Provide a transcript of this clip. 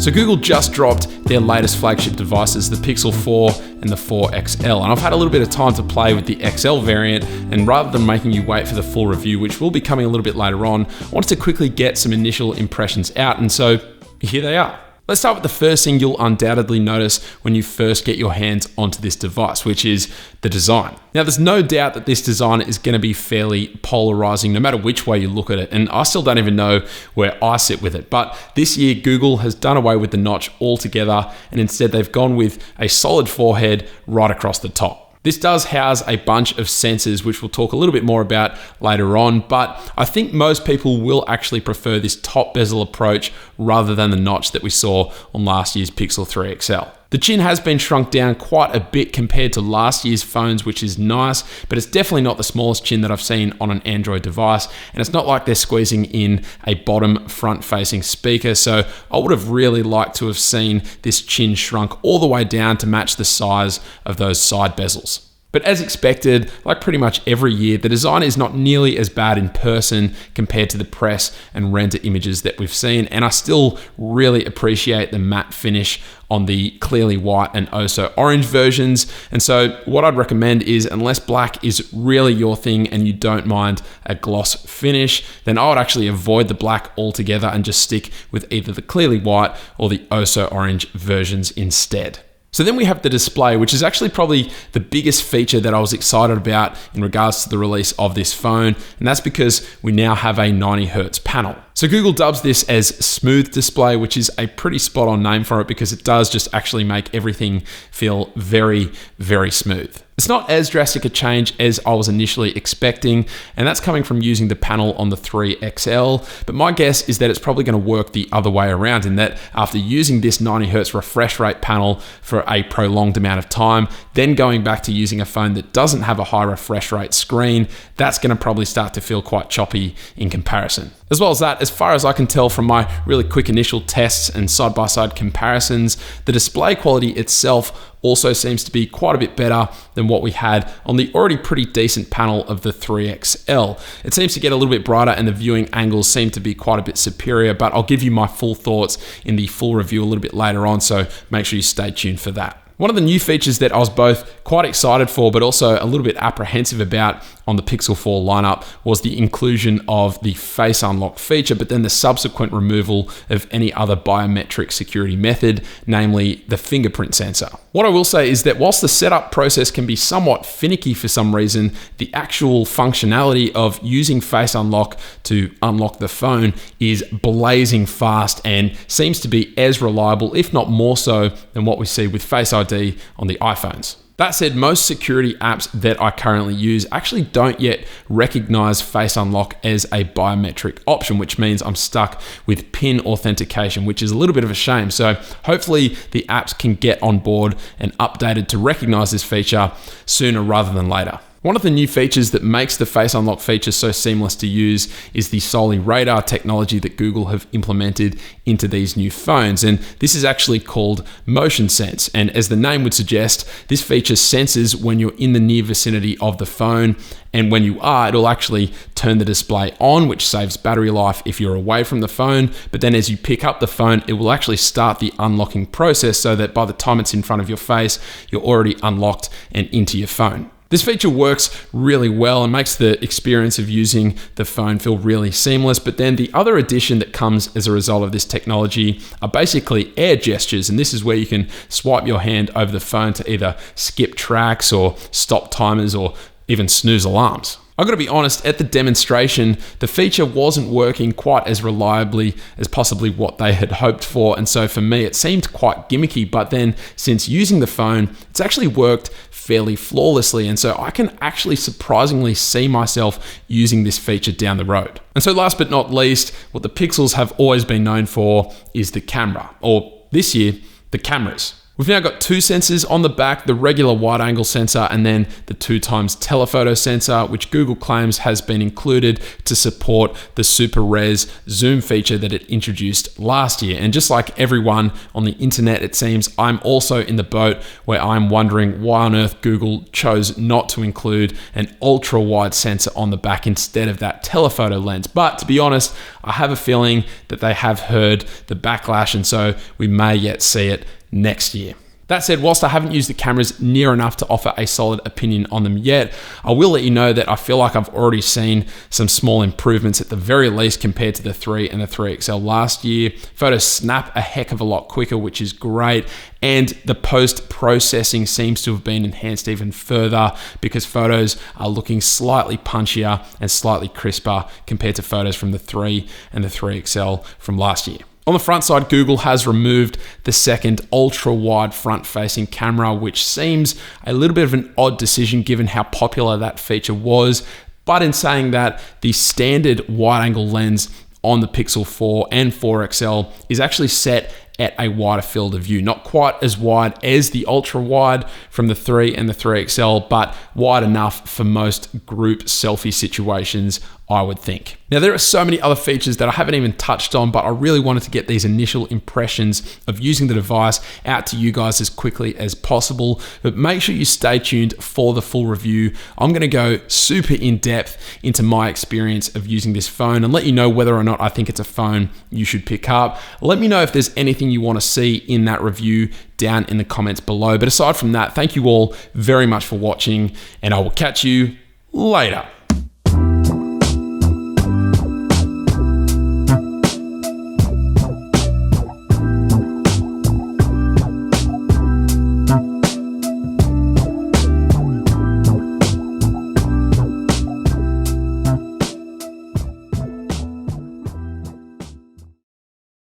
So Google just dropped their latest flagship devices, the Pixel 4 and the 4 XL. And I've had a little bit of time to play with the XL variant, and rather than making you wait for the full review, which will be coming a little bit later on, I wanted to quickly get some initial impressions out, and so here they are. Let's start with the first thing you'll undoubtedly notice when you first get your hands onto this device, which is the design. Now, there's no doubt that this design is going to be fairly polarizing no matter which way you look at it, and I still don't even know where I sit with it. But this year, Google has done away with the notch altogether, and instead they've gone with a solid forehead right across the top. This does house a bunch of sensors, which we'll talk a little bit more about later on, but I think most people will actually prefer this top bezel approach rather than the notch that we saw on last year's Pixel 3 XL. The chin has been shrunk down quite a bit compared to last year's phones, which is nice, but it's definitely not the smallest chin that I've seen on an Android device, and it's not like they're squeezing in a bottom front-facing speaker, so I would have really liked to have seen this chin shrunk all the way down to match the size of those side bezels. But as expected, like pretty much every year, the design is not nearly as bad in person compared to the press and render images that we've seen, and I still really appreciate the matte finish on the clearly white and oh so orange versions. And so what I'd recommend is, unless black is really your thing and you don't mind a gloss finish, then I would actually avoid the black altogether and just stick with either the clearly white or the oh so orange versions instead. So then we have the display, which is actually probably the biggest feature that I was excited about in regards to the release of this phone, and that's because we now have a 90 Hz panel. So Google dubs this as smooth display, which is a pretty spot on name for it because it does just actually make everything feel very, very smooth. It's not as drastic a change as I was initially expecting, and that's coming from using the panel on the 3 XL, but my guess is that it's probably going to work the other way around, in that after using this 90 Hz refresh rate panel for a prolonged amount of time, then going back to using a phone that doesn't have a high refresh rate screen, that's going to probably start to feel quite choppy in comparison. As well as that, as far as I can tell from my really quick initial tests and side-by-side comparisons, the display quality itself also seems to be quite a bit better than what we had on the already pretty decent panel of the 3 XL. It seems to get a little bit brighter and the viewing angles seem to be quite a bit superior, but I'll give you my full thoughts in the full review a little bit later on, so make sure you stay tuned for that. One of the new features that I was both quite excited for but also a little bit apprehensive about on the Pixel 4 lineup was the inclusion of the face unlock feature, but then the subsequent removal of any other biometric security method, namely the fingerprint sensor. What I will say is that whilst the setup process can be somewhat finicky for some reason, the actual functionality of using face unlock to unlock the phone is blazing fast and seems to be as reliable, if not more so, than what we see with Face ID on the iPhones. That said, most security apps that I currently use actually don't yet recognize Face Unlock as a biometric option, which means I'm stuck with PIN authentication, which is a little bit of a shame. So hopefully the apps can get on board and updated to recognize this feature sooner rather than later. One of the new features that makes the Face Unlock feature so seamless to use is the Solly radar technology that Google have implemented into these new phones. And this is actually called Motion Sense. And as the name would suggest, this feature senses when you're in the near vicinity of the phone. And when you are, it'll actually turn the display on, which saves battery life if you're away from the phone. But then as you pick up the phone, it will actually start the unlocking process so that by the time it's in front of your face, you're already unlocked and into your phone. This feature works really well and makes the experience of using the phone feel really seamless, but then the other addition that comes as a result of this technology are basically air gestures, and this is where you can swipe your hand over the phone to either skip tracks or stop timers or even snooze alarms. I've got to be honest, at the demonstration, the feature wasn't working quite as reliably as possibly what they had hoped for, and so for me it seemed quite gimmicky, but then since using the phone, it's actually worked fairly flawlessly, and so I can actually surprisingly see myself using this feature down the road. And so last but not least, what the Pixels have always been known for is the camera, or this year, the cameras. We've now got two sensors on the back, the regular wide angle sensor and then the 2x telephoto sensor, which Google claims has been included to support the super res zoom feature that it introduced last year. And just like everyone on the internet, it seems I'm also in the boat where I'm wondering why on earth Google chose not to include an ultra wide sensor on the back instead of that telephoto lens. But to be honest, I have a feeling that they have heard the backlash, and so we may yet see it next year. That said, whilst I haven't used the cameras near enough to offer a solid opinion on them yet, I will let you know that I feel like I've already seen some small improvements at the very least compared to the 3 and the 3XL last year. Photos snap a heck of a lot quicker, which is great. And the post-processing seems to have been enhanced even further because photos are looking slightly punchier and slightly crisper compared to photos from the 3 and the 3XL from last year. On the front side, Google has removed the second ultra-wide front-facing camera, which seems a little bit of an odd decision given how popular that feature was. But in saying that, the standard wide-angle lens on the Pixel 4 and 4XL is actually set at a wider field of view. Not quite as wide as the ultra-wide from the 3 and the 3XL, but wide enough for most group selfie situations, I would think. Now, there are so many other features that I haven't even touched on, but I really wanted to get these initial impressions of using the device out to you guys as quickly as possible. But make sure you stay tuned for the full review. I'm going to go super in depth into my experience of using this phone and let you know whether or not I think it's a phone you should pick up. Let me know if there's anything you want to see in that review down in the comments below. But aside from that, thank you all very much for watching, and I will catch you later.